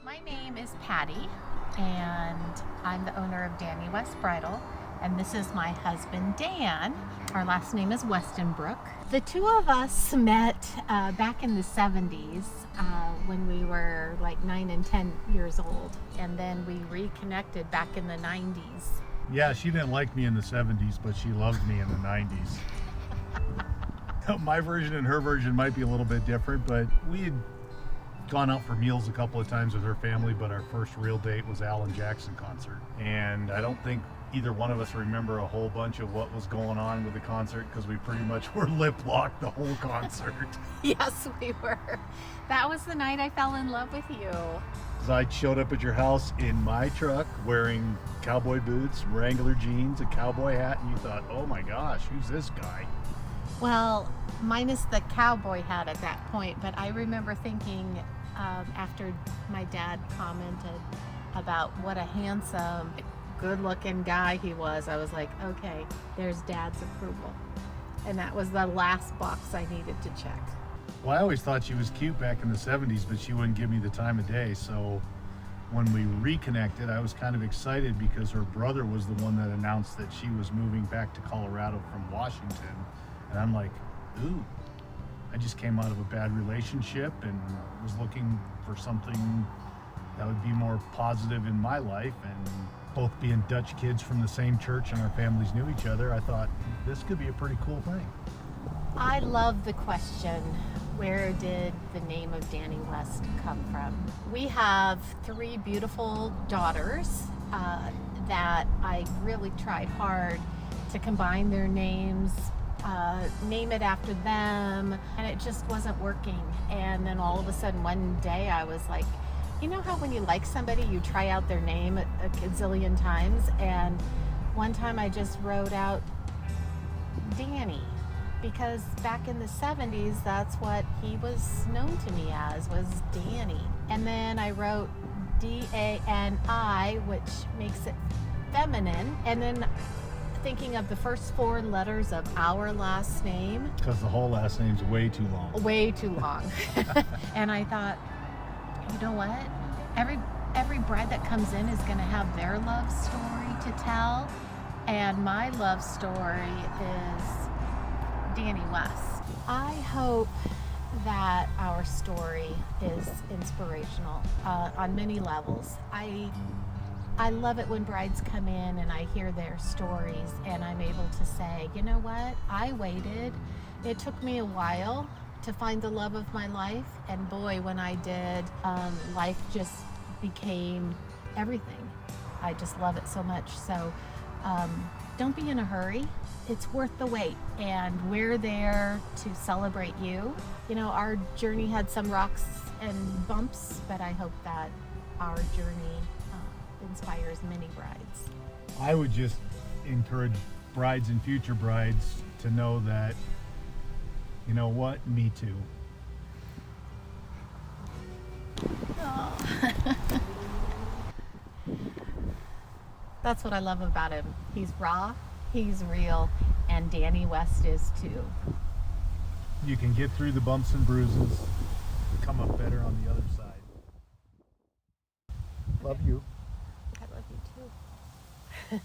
My name is Patty, and I'm the owner of Dani West Bridal, and this is my husband, Dan. Our last name is Westenbrook. The two of us met back in the 70s when we were like 9 and 10 years old, and then we reconnected back in the 90s. Yeah, she didn't like me in the 70s, but she loved me in the 90s. My version and her version might be a little bit different, but we had gone out for meals a couple of times with her family, but our first real date was Alan Jackson concert. And I don't think either one of us remember a whole bunch of what was going on with the concert because we pretty much were lip locked the whole concert. Yes, we were. That was the night I fell in love with you. Because I showed up at your house in my truck wearing cowboy boots, Wrangler jeans, a cowboy hat, and you thought, oh my gosh, who's this guy? Well, minus the cowboy hat at that point, but I remember thinking after my dad commented about what a handsome, good-looking guy he was, I was like, okay, there's Dad's approval. And that was the last box I needed to check. Well, I always thought she was cute back in the 70s, but she wouldn't give me the time of day. So when we reconnected, I was kind of excited because her brother was the one that announced that she was moving back to Colorado from Washington. And I'm like, ooh, I just came out of a bad relationship and was looking for something that would be more positive in my life. And both being Dutch kids from the same church and our families knew each other, I thought this could be a pretty cool thing. I love the question, where did the name of Dani West come from? We have 3 beautiful daughters that I really tried hard to combine their names, name it after them, and it just wasn't working. And then all of a sudden one day I was like, you know how when you like somebody you try out their name a gazillion times, and one time I just wrote out Dani, because back in the 70s that's what he was known to me as, was Dani. And then I wrote D-A-N-I, which makes it feminine, and then thinking of the first 4 letters of our last name. Because the whole last name's way too long. Way too long. And I thought, you know what? Every bride that comes in is going to have their love story to tell. And my love story is Dani West. I hope that our story is inspirational on many levels. I love it when brides come in and I hear their stories and I'm able to say, you know what, I waited. It took me a while to find the love of my life, and boy, when I did, life just became everything. I just love it so much. So don't be in a hurry. It's worth the wait, and we're there to celebrate you. You know, our journey had some rocks and bumps, but I hope that our journey inspires many brides. I would just encourage brides and future brides to know that, you know what, me too. Oh. That's what I love about him. He's raw, he's real, and Dani West is too. You can get through the bumps and bruises, come up better on the other side. Love you. I love you too.